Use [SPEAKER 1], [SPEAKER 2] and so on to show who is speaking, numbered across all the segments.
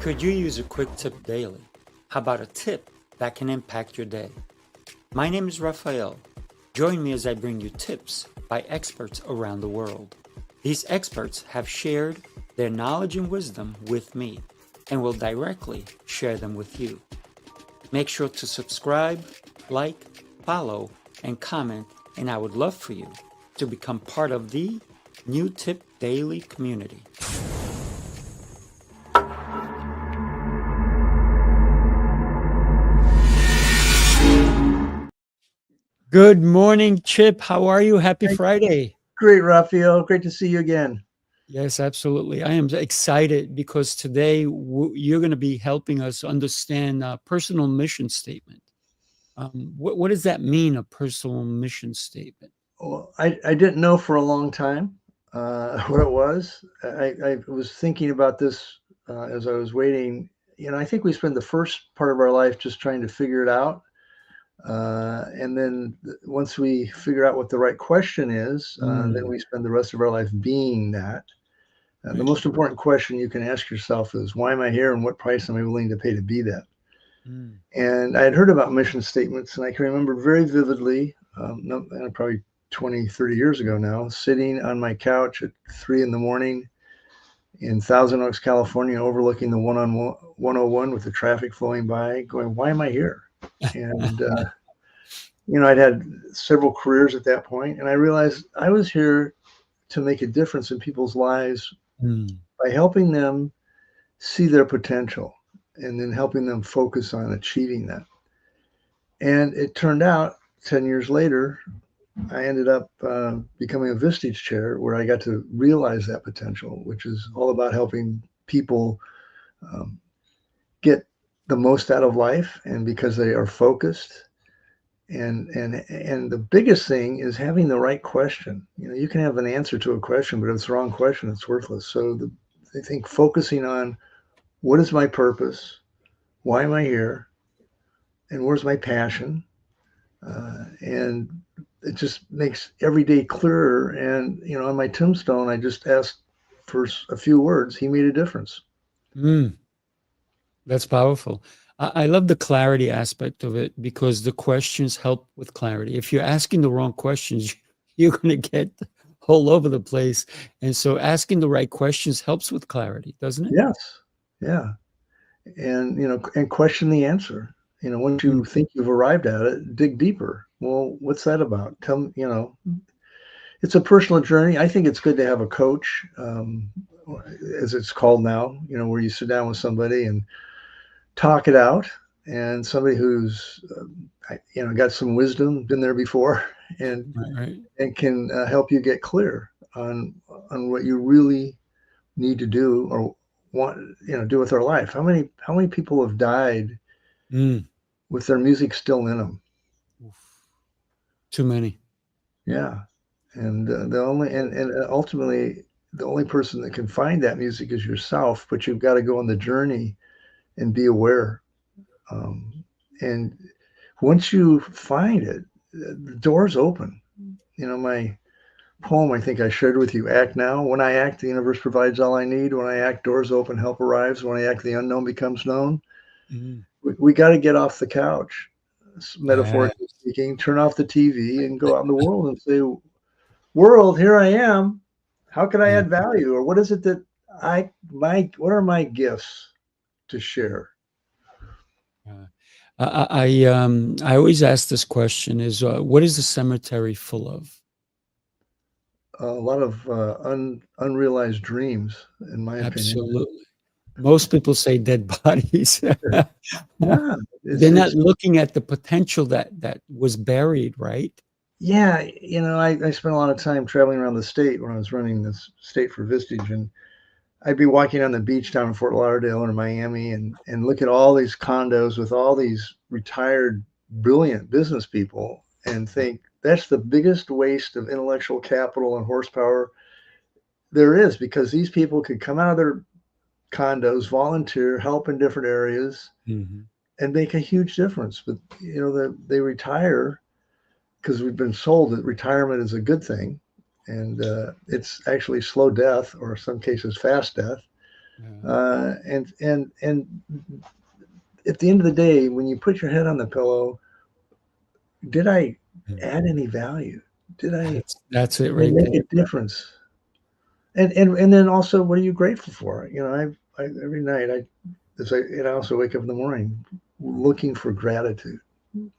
[SPEAKER 1] Could you use a quick tip daily? How about a tip that can impact your day? My name is Rafael. Join me as I bring you tips by experts around the world. These experts have shared their knowledge and wisdom with me and will directly share them with you. Make sure to subscribe, like, follow, and comment, and I would love for you to become part of the New Tip Daily community. Good morning, Chip. How are you? Happy Friday.
[SPEAKER 2] Great, Rafael. Great to see you again.
[SPEAKER 1] Yes, absolutely. I am excited because today you're going to be helping us understand a personal mission statement. What does that mean, a personal mission statement?
[SPEAKER 2] Well, I didn't know for a long time what it was. I was thinking about this as I was waiting. I think we spend the first part of our life just trying to figure it out. And then once we figure out what the right question is, then we spend the rest of our life being that. The most important question you can ask yourself is, why am I here and what price am I willing to pay to be that? And I had heard about mission statements, and I can remember very vividly, probably 20, 30 years ago now, sitting on my couch at 3 a.m. in Thousand Oaks, California, overlooking the 101 with the traffic flowing by, going, why am I here? And, I'd had several careers at that point, and I realized I was here to make a difference in people's lives by helping them see their potential and then helping them focus on achieving that. And it turned out 10 years later, I ended up becoming a Vistage chair, where I got to realize that potential, which is all about helping people get the most out of life, and because they are focused. And the biggest thing is having the right question. You can have an answer to a question, but if it's the wrong question, it's worthless. So I think focusing on, what is my purpose? Why am I here? And where's my passion? And it just makes every day clearer. And, on my tombstone, I just asked for a few words. He made a difference.
[SPEAKER 1] That's powerful. I love the clarity aspect of it, because the questions help with clarity. If you're asking the wrong questions, you're going to get all over the place. And so asking the right questions helps with clarity, doesn't it?
[SPEAKER 2] Yes. Yeah. And, and question the answer. Once you think you've arrived at it, dig deeper. Well, what's that about? Tell me, it's a personal journey. I think it's good to have a coach, as it's called now, where you sit down with somebody and talk it out, and somebody who's, got some wisdom, been there before, and can help you get clear on what you really need to do or want, do with their life. How many people have died with their music still in them?
[SPEAKER 1] Too many.
[SPEAKER 2] Yeah. And ultimately the only person that can find that music is yourself, but you've got to go on the journey and be aware. And once you find it, the doors open. My poem, I think I shared with you, Act Now. When I act, the universe provides all I need. When I act, doors open, help arrives. When I act, the unknown becomes known. We got to get off the couch, metaphorically speaking, turn off the TV and go out in the world and say, world, here I am. How can I add value? Or what is it that what are my gifts to share?
[SPEAKER 1] I always ask this question: is what is the cemetery full of?
[SPEAKER 2] A lot of unrealized dreams, in my opinion.
[SPEAKER 1] Absolutely. Most people say dead bodies.
[SPEAKER 2] Yeah,
[SPEAKER 1] they're not looking at the potential that was buried, right?
[SPEAKER 2] Yeah, I spent a lot of time traveling around the state when I was running this state for Vistage, and I'd be walking on the beach down in Fort Lauderdale or Miami and look at all these condos with all these retired, brilliant business people and think, that's the biggest waste of intellectual capital and horsepower there is, because these people could come out of their condos, volunteer, help in different areas, and make a huge difference. But, they retire because we've been sold that retirement is a good thing. And it's actually slow death, or in some cases fast death.
[SPEAKER 3] Yeah.
[SPEAKER 2] And at the end of the day, when you put your head on the pillow, did I add any value?
[SPEAKER 3] That's it
[SPEAKER 2] Did I
[SPEAKER 3] right
[SPEAKER 2] make
[SPEAKER 3] there.
[SPEAKER 2] a difference? And then also, what are you grateful for? I every night I also wake up in the morning looking for gratitude.
[SPEAKER 3] Yeah,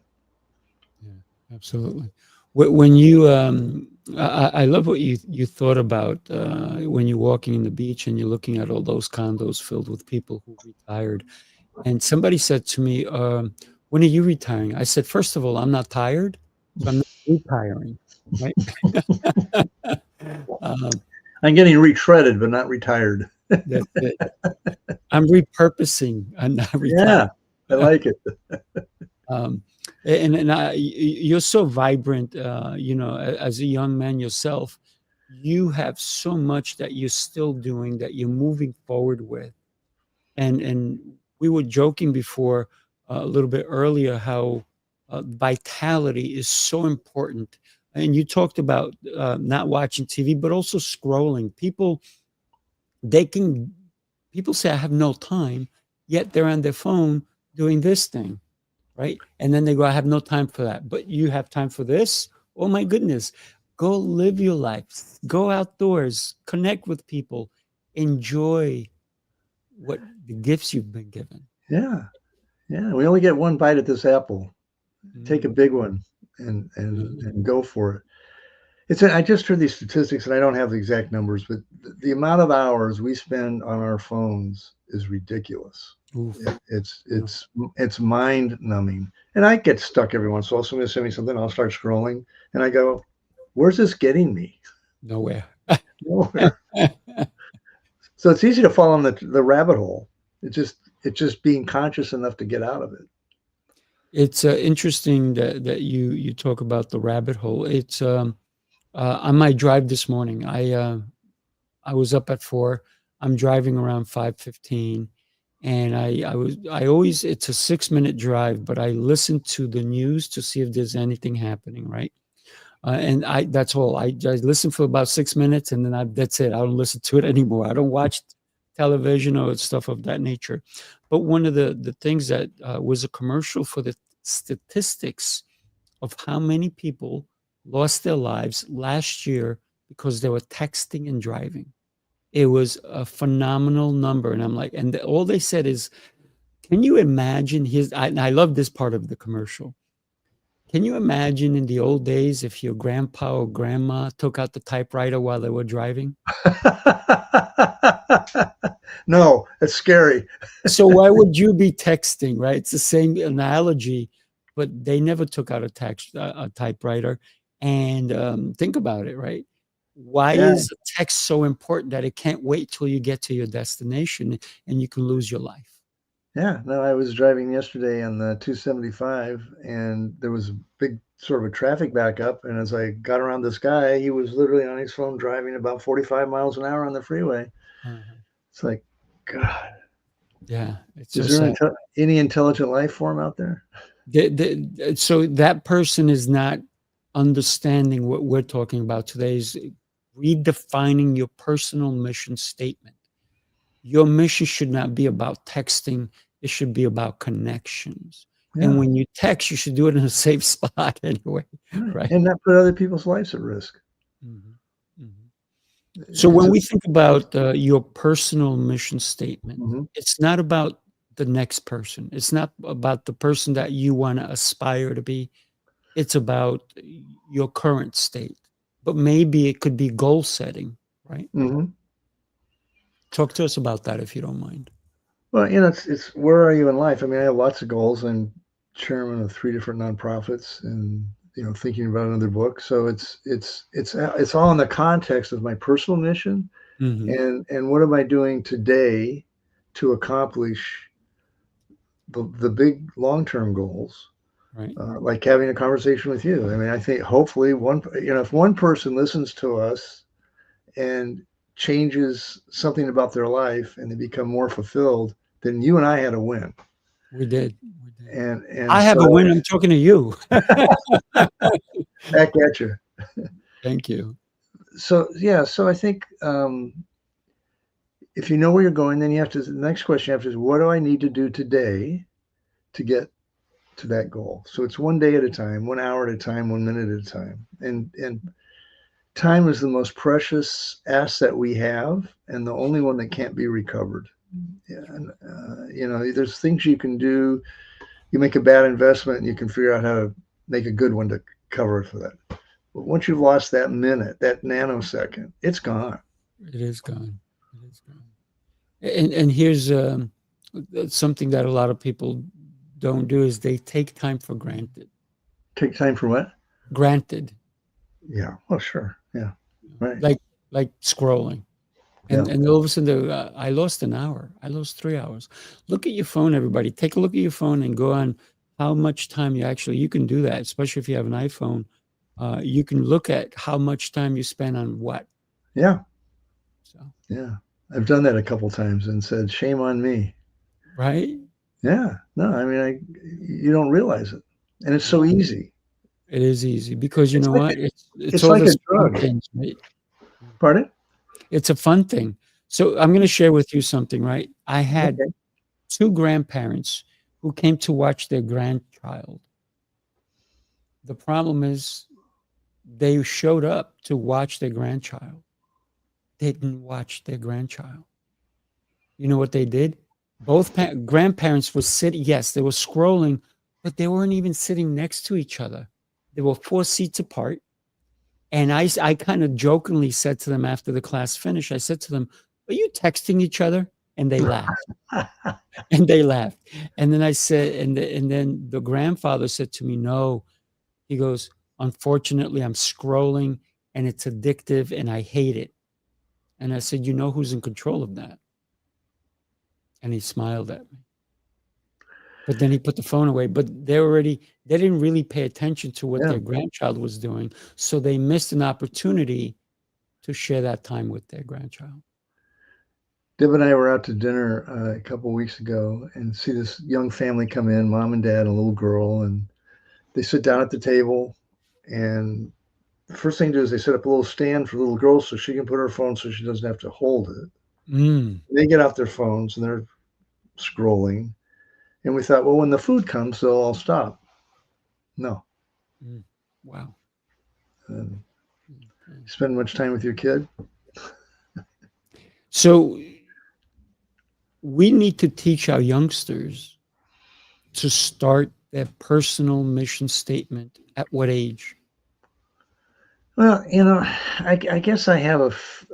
[SPEAKER 3] absolutely. When you, I love what you thought about when you're walking in the beach and you're looking at all those condos filled with people who retired. And somebody said to me, "When are you retiring?" I said, "First of all, I'm not tired, so I'm not retiring, right?" um,
[SPEAKER 2] I'm getting retreaded, but not retired.
[SPEAKER 3] that's it. I'm repurposing. I'm not retiring.
[SPEAKER 2] Yeah, I like it.
[SPEAKER 3] Um, you're so vibrant, as a young man yourself, you have so much that you're still doing, that you're moving forward with. And we were joking before, a little bit earlier, how vitality is so important. And you talked about not watching TV, but also scrolling. They can, people say, I have no time, yet they're on their phone doing this thing, right? And then they go, I have no time for that. But you have time for this? Oh my goodness. Go live your life. Go outdoors, connect with people, enjoy what the gifts you've been given.
[SPEAKER 2] Yeah, yeah. We only get one bite at this apple. Take a
[SPEAKER 3] Mhm.
[SPEAKER 2] big one and go for it. I just heard these statistics, and I don't have the exact numbers, but the amount of hours we spend on our phones is ridiculous.
[SPEAKER 3] Oof.
[SPEAKER 2] It, it's
[SPEAKER 3] Yeah.
[SPEAKER 2] it's it's mind numbing, and I get stuck every once in a while. Somebody send me something, I'll start scrolling, and I go, "Where's this getting me?"
[SPEAKER 3] Nowhere.
[SPEAKER 2] Nowhere. So it's easy to fall in the rabbit hole. It's just being conscious enough to get out of it.
[SPEAKER 3] It's interesting that you talk about the rabbit hole. It's on my drive this morning. I was up at 4. I'm driving around 5:15, and I always, it's a 6-minute drive, but I listen to the news to see if there's anything happening, right? And that's all. I listen for about 6 minutes, and then that's it. I don't listen to it anymore. I don't watch television or stuff of that nature. But one of the things that was a commercial for the statistics of how many people lost their lives last year because they were texting and driving. It was a phenomenal number, and I'm like, and all they said is, "Can you imagine his?" I love this part of the commercial. Can you imagine in the old days if your grandpa or grandma took out the typewriter while they were driving?
[SPEAKER 2] No, it's scary.
[SPEAKER 3] So why would you be texting, right? It's the same analogy, but they never took out a typewriter. And think about it, right? Why
[SPEAKER 2] Yeah,
[SPEAKER 3] is a text so important that it can't wait till you get to your destination and you can lose your life?
[SPEAKER 2] yeah. No, I was driving yesterday on the 275, and there was a big sort of a traffic backup. And as I got around this guy, he was literally on his phone driving about 45 miles an hour on the freeway.
[SPEAKER 3] Uh-huh.
[SPEAKER 2] It's like, God,
[SPEAKER 3] Yeah, it's so
[SPEAKER 2] is there
[SPEAKER 3] sad.
[SPEAKER 2] any intelligent life form out there?
[SPEAKER 3] So that person is not understanding what we're talking about today, is redefining your personal mission statement. Your mission should not be about texting. It should be about connections. And
[SPEAKER 2] Yeah,
[SPEAKER 3] when you text, you should do it in a safe spot anyway,
[SPEAKER 2] right.
[SPEAKER 3] right?
[SPEAKER 2] And not put other people's lives at risk.
[SPEAKER 3] Mhm, mhm. So
[SPEAKER 2] It's
[SPEAKER 3] when
[SPEAKER 2] a,
[SPEAKER 3] we think about your personal mission statement,
[SPEAKER 2] mhm.
[SPEAKER 3] it's not about the next person. It's not about the person that you want to aspire to be. It's about your current state. But maybe it could be goal setting, right?
[SPEAKER 2] Mhm.
[SPEAKER 3] Talk to us about that if you don't mind.
[SPEAKER 2] Well, it's where are you in life? I mean, I have lots of goals. I'm chairman of 3 different nonprofits, and thinking about another book. So it's all in the context of my personal mission,
[SPEAKER 3] Mhm,
[SPEAKER 2] and what am I doing today to accomplish the big long term goals,
[SPEAKER 3] right.
[SPEAKER 2] like having a conversation with you. I mean, I think hopefully if one person listens to us and changes something about their life and they become more fulfilled, then you and I had a win.
[SPEAKER 3] We did. We did.
[SPEAKER 2] And
[SPEAKER 3] I have
[SPEAKER 2] so
[SPEAKER 3] a win. I'm talking to you.
[SPEAKER 2] back at you.
[SPEAKER 3] Thank you.
[SPEAKER 2] So yeah, so I think if you know where you're going, then the next question you have to is, what do I need to do today to get to that goal? So it's one day at a time, 1 hour at a time, 1 minute at a time. And time is the most precious asset we have, and the only one that can't be recovered. And, there's things you can do. You make a bad investment and you can figure out how to make a good one to cover for that. But once you've lost that minute, that nanosecond, it's gone.
[SPEAKER 3] It is gone. It is gone. And here's something that a lot of people don't do is they take time for granted.
[SPEAKER 2] Take time for what?
[SPEAKER 3] Granted.
[SPEAKER 2] Yeah. Oh, sure. Yeah. Right.
[SPEAKER 3] Like scrolling. And all of a sudden, I lost an hour. I lost 3 hours. Look at your phone, everybody. Take a look at your phone and go on how much time you can do that, especially if you have an iPhone. You can look at how much time you spend on what.
[SPEAKER 2] Yeah.
[SPEAKER 3] So.
[SPEAKER 2] Yeah. I've done that a couple times and said, shame on me.
[SPEAKER 3] Right?
[SPEAKER 2] Yeah. No, I mean, you don't realize it. And it's so easy.
[SPEAKER 3] It is easy because you know what? It's all
[SPEAKER 2] like
[SPEAKER 3] this
[SPEAKER 2] a drug.
[SPEAKER 3] fun things, right?
[SPEAKER 2] Pardon?
[SPEAKER 3] It's a fun thing. So I'm going to share with you something, right? I had 2 grandparents who came to watch their grandchild. The problem is they showed up to watch their grandchild. They didn't watch their grandchild. You know what they did? Both grandparents were sitting, yes, they were scrolling, but they weren't even sitting next to each other. They were 4 seats apart. And I kind of jokingly said to them after the class finished, I said to them, are you texting each other? And they laughed. And they laughed. And then I said, and then the grandfather said to me, no. He goes, unfortunately, I'm scrolling and it's addictive and I hate it. And I said, you know who's in control of that? And he smiled at me. But then he put the phone away. But they didn't really pay attention to what their grandchild was doing. So they missed an opportunity to share that time with their grandchild.
[SPEAKER 2] Deb and I were out to dinner a couple of weeks ago and see this young family come in, mom and dad and a little girl, and they sit down at the table. And the first thing to do is they set up a little stand for the little girl so she can put her phone so she doesn't have to hold it. They get off their phones and they're scrolling. And we thought, well, when the food comes, they'll all stop. No.
[SPEAKER 3] Wow.
[SPEAKER 2] You spend much time with your kid?
[SPEAKER 3] So we need to teach our youngsters to start their personal mission statement at what age?
[SPEAKER 2] Well, I guess I have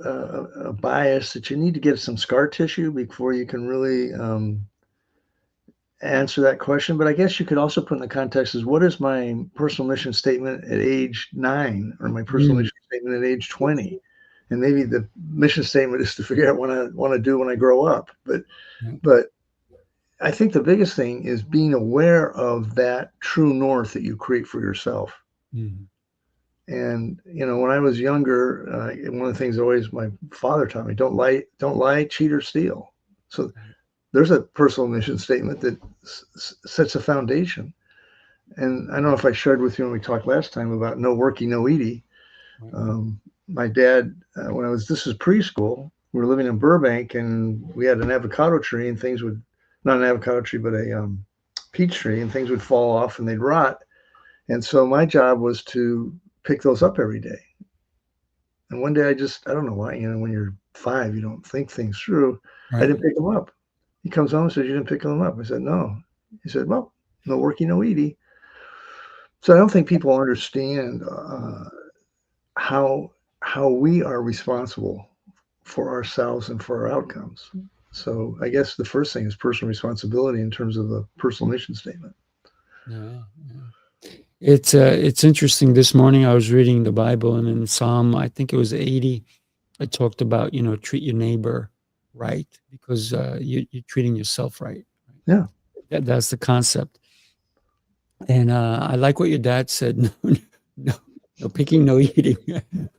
[SPEAKER 2] a bias that you need to get some scar tissue before you can really answer that question. But I guess you could also put in the context is, what is my personal mission statement at age 9 or my personal mission statement at age 20? And maybe the mission statement is to figure out what I want to do when I grow up. But I think the biggest thing is being aware of that true north that you create for yourself. And, when I was younger, one of the things always my father taught me, don't lie, cheat, or steal. So there's a personal mission statement that sets a foundation. And I don't know if I shared with you when we talked last time about no worky, no eaty. My dad, this is preschool, we were living in Burbank and we had an avocado tree and things would, not an avocado tree, but a peach tree, and things would fall off and they'd rot. And so my job was to pick those up every day. And one day I don't know why, when you're 5, you don't think things through. Right. I didn't pick them up. He comes home and says, you didn't pick them up. I said, no. He said, well, no worky, no eaty. So I don't think people understand how we are responsible for ourselves and for our outcomes. So I guess the first thing is personal responsibility in terms of a personal mission statement.
[SPEAKER 3] Yeah. It's interesting. This morning I was reading the Bible, and in Psalm, I think it was 80, it talked about, treat your neighbor right because you're treating yourself right.
[SPEAKER 2] Yeah.
[SPEAKER 3] That's the concept. And I like what your dad said. No picking, no eating.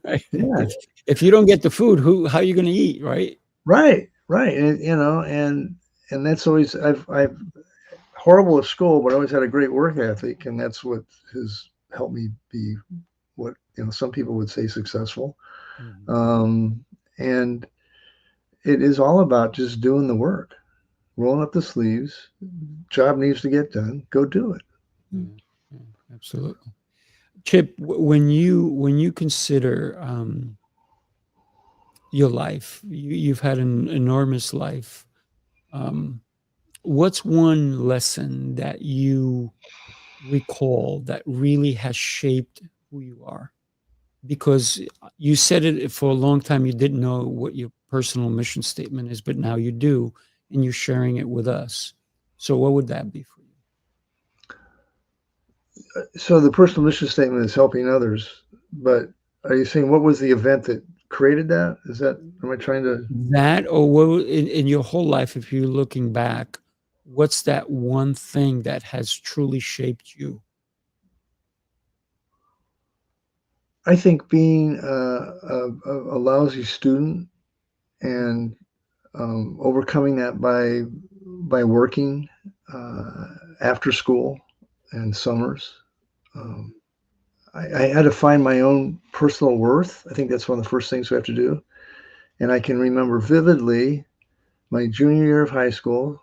[SPEAKER 3] Right?
[SPEAKER 2] Yeah.
[SPEAKER 3] If you don't get the food, how are you going to eat? Right.
[SPEAKER 2] Right. And and that's always, I've horrible at school, but I always had a great work ethic, and that's what has helped me be what some people would say successful. And it is all about just doing the work, rolling up the sleeves. Job needs to get done. Go do it.
[SPEAKER 3] Yeah, yeah, absolutely. Chip, when you consider your life, you've had an enormous life. Um, what's one lesson that you recall that really has shaped who you are? Because you said it for a long time, you didn't know what your personal mission statement is, but now you do, and you're sharing it with us. So, what would that be for you?
[SPEAKER 2] So the personal mission statement is helping others, but are you saying what was the event that created that? Is that, am I trying to?
[SPEAKER 3] That, or what in your whole life, if you're looking back, what's that one thing that has truly shaped you?
[SPEAKER 2] I think being a lousy student and overcoming that by working after school and summers. Um, I had to find my own personal worth. I think that's one of the first things we have to do. And I can remember vividly my junior year of high school,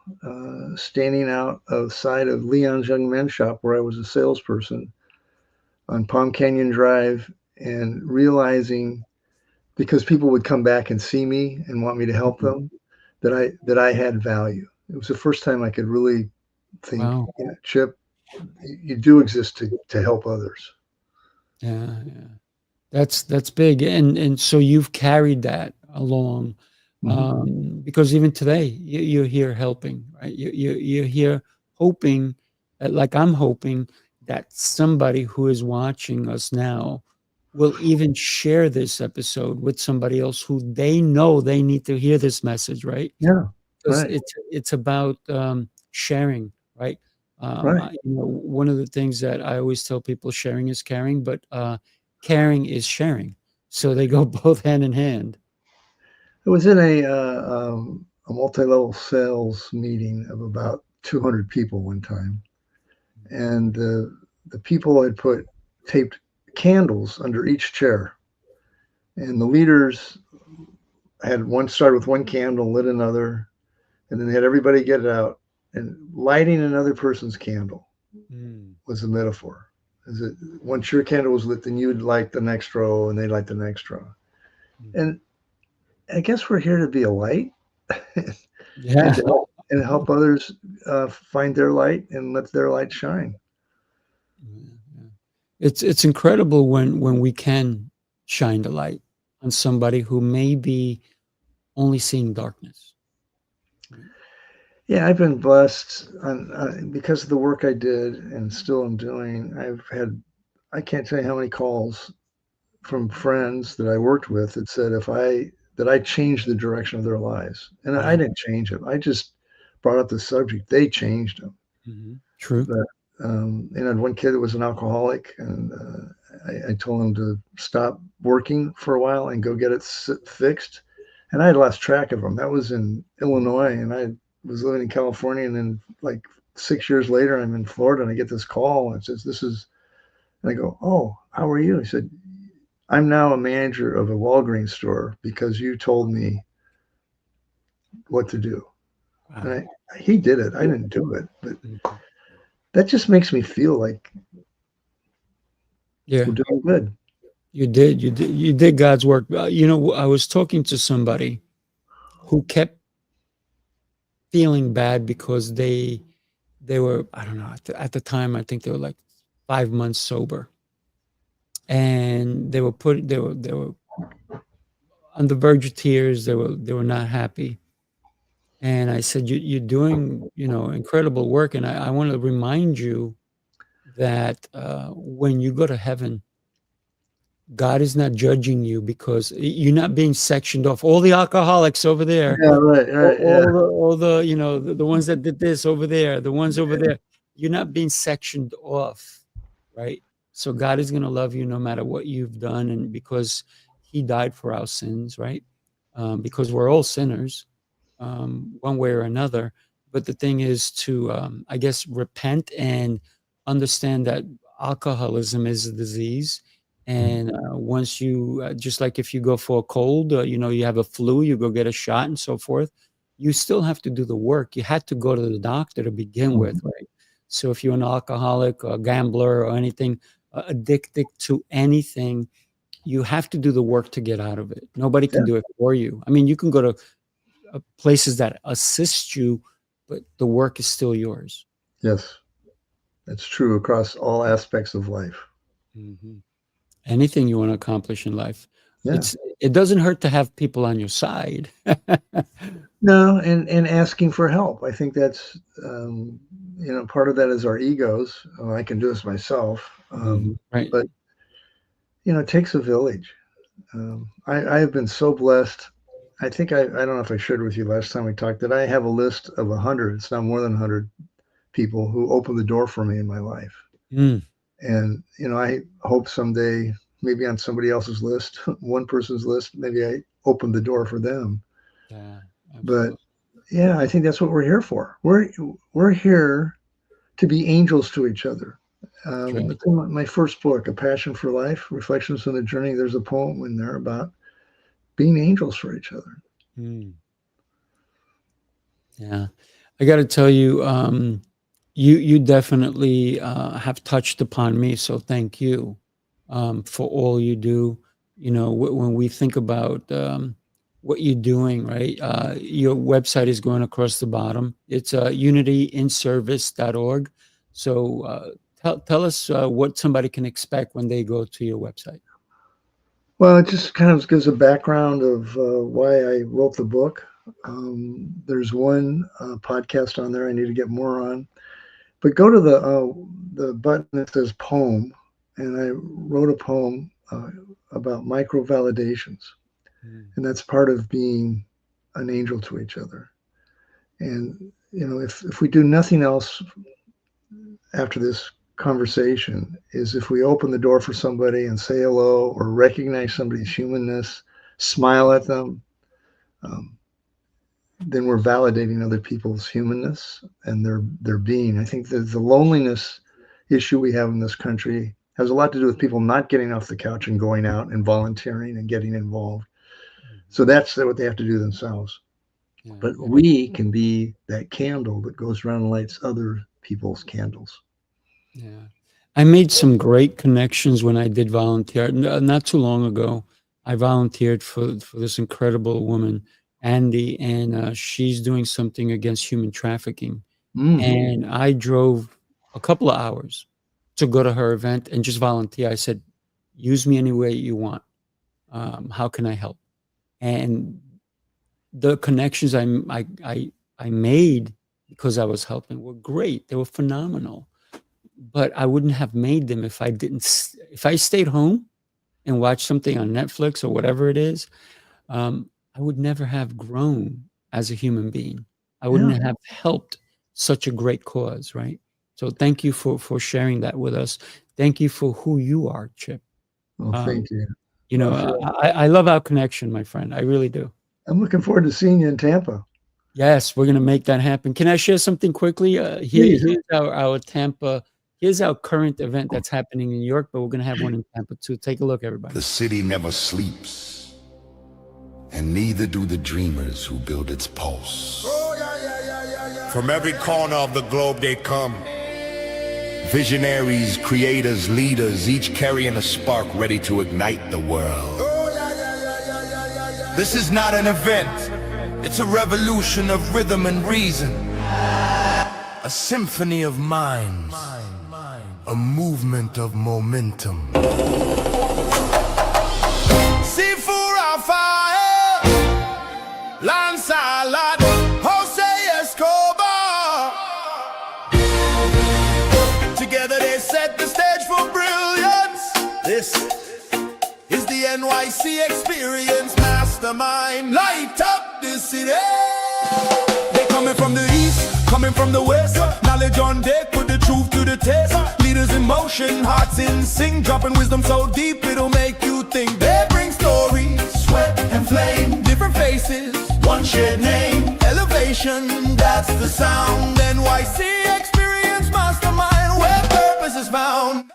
[SPEAKER 2] standing outside of Leon's Young Men's Shop where I was a salesperson on Palm Canyon Drive, and realizing, because people would come back and see me and want me to help
[SPEAKER 3] Mhm.
[SPEAKER 2] them, that I had value. It was the first time I could really think,
[SPEAKER 3] Wow.
[SPEAKER 2] yeah, Chip, you do exist to help others.
[SPEAKER 3] Yeah, yeah. That's big, and so you've carried that along,
[SPEAKER 2] Hmm.
[SPEAKER 3] because even today you're here helping, right? You're here hoping, like I'm hoping that somebody who is watching us now will even share this episode with somebody else who they know they need to hear this message, right?
[SPEAKER 2] Yeah,
[SPEAKER 3] Because
[SPEAKER 2] right,
[SPEAKER 3] it's about sharing, right?
[SPEAKER 2] right.
[SPEAKER 3] One of the things that I always tell people, sharing is caring, but caring is sharing. So they go both hand in hand.
[SPEAKER 2] I was in a multi-level sales meeting of about 200 people one time, and the people had put taped candles under each chair, and the leaders had one started with one candle, lit another, and then they had everybody get it out, and lighting another person's candle
[SPEAKER 3] Mm.
[SPEAKER 2] was the metaphor. Is it once your candle was lit, then you'd light the next row, and they'd light the next row.
[SPEAKER 3] Mhm.
[SPEAKER 2] And I guess we're here to be a light and
[SPEAKER 3] Yeah.
[SPEAKER 2] help others find their light and let their light shine.
[SPEAKER 3] Yeah, yeah. It's incredible when we can shine the light on somebody who may be only seeing darkness. Right?
[SPEAKER 2] Yeah, I've been blessed because of the work I did and still am doing. I can't tell you how many calls from friends that I worked with that said that I changed the direction of their lives, and I
[SPEAKER 3] Wow.
[SPEAKER 2] didn't change them. I just brought up the subject. They changed them.
[SPEAKER 3] True.
[SPEAKER 2] But and I had one kid that was an alcoholic, and I told him to stop working for a while and go get it fixed. And I had lost track of him. That was in Illinois, and I was living in California. And then, like 6 years later, I'm in Florida, and I get this call, and it says, "This is." And I go, "Oh, how are you?" He said, "I'm now a manager of a Walgreens store because you told me what to do." And
[SPEAKER 3] Wow.
[SPEAKER 2] he did it. I didn't do it, but
[SPEAKER 3] Mhm.
[SPEAKER 2] that just makes me feel like we're
[SPEAKER 3] Yeah.
[SPEAKER 2] doing good.
[SPEAKER 3] You did God's work. I was talking to somebody who kept feeling bad because they were, I don't know, at the time I think they were like 5 months sober, and they were on the verge of tears. They were not happy, and I said, you're doing incredible work, and I want to remind you that when you go to heaven, God is not judging you because you're not being sectioned off. All the alcoholics over there,
[SPEAKER 2] Yeah, right, right, yeah.
[SPEAKER 3] all the ones that did this over there, the ones over there, you're not being sectioned off, right? So God is going to love you no matter what you've done, and because He died for our sins, right? Because we're all sinners, one way or another. But the thing is to, I guess, repent and understand that alcoholism is a disease, And once you, just like if you go for a cold, you have a flu, you go get a shot and so forth, you still have to do the work. You had to go to the doctor to begin with,
[SPEAKER 2] Mhm.
[SPEAKER 3] right? So if you're an alcoholic or a gambler or anything, addicted to anything, you have to do the work to get out of it. Nobody
[SPEAKER 2] Yeah.
[SPEAKER 3] can do it for you. I mean, you can go to places that assist you, but the work is still yours.
[SPEAKER 2] Yes. That's true across all aspects of life.
[SPEAKER 3] Mhm. Anything you want to accomplish in life,
[SPEAKER 2] Yeah.
[SPEAKER 3] it doesn't hurt to have people on your side.
[SPEAKER 2] No, and asking for help. I think that's, part of that is our egos. "Oh, I can do this myself."
[SPEAKER 3] Right.
[SPEAKER 2] But, it takes a village. I have been so blessed. I think I don't know if I shared with you last time we talked that I have a list of 100, it's now more than 100 people who opened the door for me in my life.
[SPEAKER 3] Mm,
[SPEAKER 2] And, I hope someday, maybe on somebody else's list, one person's list, maybe I open the door for them.
[SPEAKER 3] yeah,
[SPEAKER 2] But
[SPEAKER 3] absolutely.
[SPEAKER 2] yeah, I think that's what we're here for. We're here to be angels to each other.
[SPEAKER 3] That's right.
[SPEAKER 2] It's in my first book, A Passion for Life, Reflections on the Journey. There's a poem in there about being angels for each other.
[SPEAKER 3] Mm, yeah. I got to tell you, you definitely have touched upon me. So thank you for all you do. When we think about what you're doing, right? Your website is going across the bottom. It's unityinservice.org. So tell us what somebody can expect when they go to your website.
[SPEAKER 2] Well, it just kind of gives a background of why I wrote the book. There's one podcast on there I need to get more on, but go to the button that says poem, and I wrote a poem about micro validations,
[SPEAKER 3] Mm,
[SPEAKER 2] and that's part of being an angel to each other. And if we do nothing else after this conversation, is if we open the door for somebody and say hello or recognize somebody's humanness, smile at them, um, then we're validating other people's humanness and their being. I think that the loneliness issue we have in this country has a lot to do with people not getting off the couch and going out and volunteering and getting involved. So
[SPEAKER 3] mhm.
[SPEAKER 2] that's what they have to do themselves.
[SPEAKER 3] Yeah,
[SPEAKER 2] But
[SPEAKER 3] yeah,
[SPEAKER 2] we can be that candle that goes around and lights other people's candles.
[SPEAKER 3] yeah. I made some great connections when I did volunteer. Not too long ago, I volunteered for this incredible woman, Andy, and she's doing something against human trafficking.
[SPEAKER 2] Mm,
[SPEAKER 3] And I drove a couple of hours to go to her event and just volunteer. I said, "Use me any way you want. How can I help?" And the connections I made because I was helping were great. They were phenomenal. But I wouldn't have made them if I didn't. If I stayed home and watched something on Netflix or whatever it is, I would never have grown as a human being. I
[SPEAKER 2] yeah.
[SPEAKER 3] wouldn't have helped such a great cause, right? So thank you for sharing that with us. Thank you for who you are, Chip.
[SPEAKER 2] Well,
[SPEAKER 3] Um,
[SPEAKER 2] thank you, Raphael.
[SPEAKER 3] I love our connection, my friend. I really do.
[SPEAKER 2] I'm looking forward to seeing you in Tampa.
[SPEAKER 3] Yes, we're gonna make that happen. Can I share something quickly?
[SPEAKER 2] Please.
[SPEAKER 3] Here's our Tampa. Here's our current event that's happening in New York, but we're gonna have one in Tampa too. Take a look, everybody.
[SPEAKER 4] The city never sleeps, and neither do the dreamers who build its pulse. From every corner of the globe they come. Visionaries, creators, leaders, each carrying a spark ready to ignite the world. This is not an event, it's a revolution of rhythm and reason. A symphony of minds, a movement of momentum. Sifu Rafael, Lancelot, Jose Escobar. Together they set the stage for brilliance. This is the NYC experience. Mastermind, light up the city. They coming from the east, coming from the west. Knowledge on deck, put the truth to the test. Leaders in motion, hearts in sync, dropping wisdom so deep it'll make you think. They bring stories, sweat and flame, different faces, one shared name. Elevation, that's the sound. NYC experience, mastermind, where purpose is found.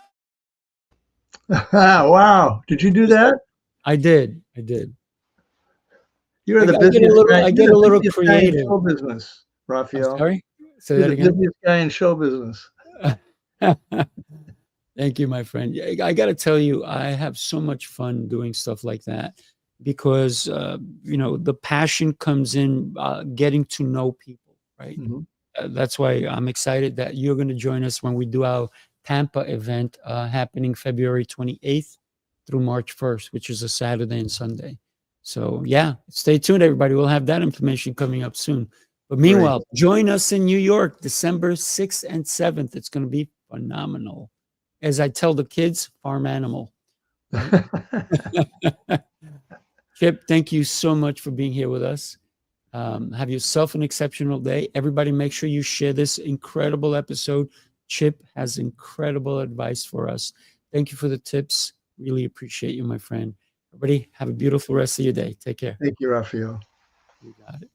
[SPEAKER 2] Wow. Did you do that?
[SPEAKER 3] I did. I did.
[SPEAKER 2] You're
[SPEAKER 3] I,
[SPEAKER 2] the
[SPEAKER 3] I get a
[SPEAKER 2] busiest
[SPEAKER 3] little.
[SPEAKER 2] guy.
[SPEAKER 3] I get
[SPEAKER 2] You're
[SPEAKER 3] a
[SPEAKER 2] the
[SPEAKER 3] little
[SPEAKER 2] busiest guy in
[SPEAKER 3] creative.
[SPEAKER 2] show business,
[SPEAKER 3] I'm
[SPEAKER 2] Rafael.
[SPEAKER 3] sorry. Say
[SPEAKER 2] You're
[SPEAKER 3] that
[SPEAKER 2] the
[SPEAKER 3] again.
[SPEAKER 2] busiest guy in show business.
[SPEAKER 3] Thank you, my friend. I got to tell you, I have so much fun doing stuff like that because the passion comes in getting to know people, right?
[SPEAKER 2] Mhm.
[SPEAKER 3] That's why I'm excited that you're going to join us when we do our Tampa event happening February 28th through March 1st, which is a Saturday and Sunday. So yeah, stay tuned, everybody. We'll have that information coming up soon. But
[SPEAKER 2] Great.
[SPEAKER 3] meanwhile, join us in New York, December 6th and 7th. It's going to be phenomenal. As I tell the kids, farm animal. Right? Chip, thank you so much for being here with us. Have yourself an exceptional day. Everybody, make sure you share this incredible episode. Chip has incredible advice for us. Thank you for the tips. Really appreciate you, my friend. Everybody, have a beautiful rest of your day. Take care.
[SPEAKER 2] Thank you, Rafael.
[SPEAKER 3] You got it.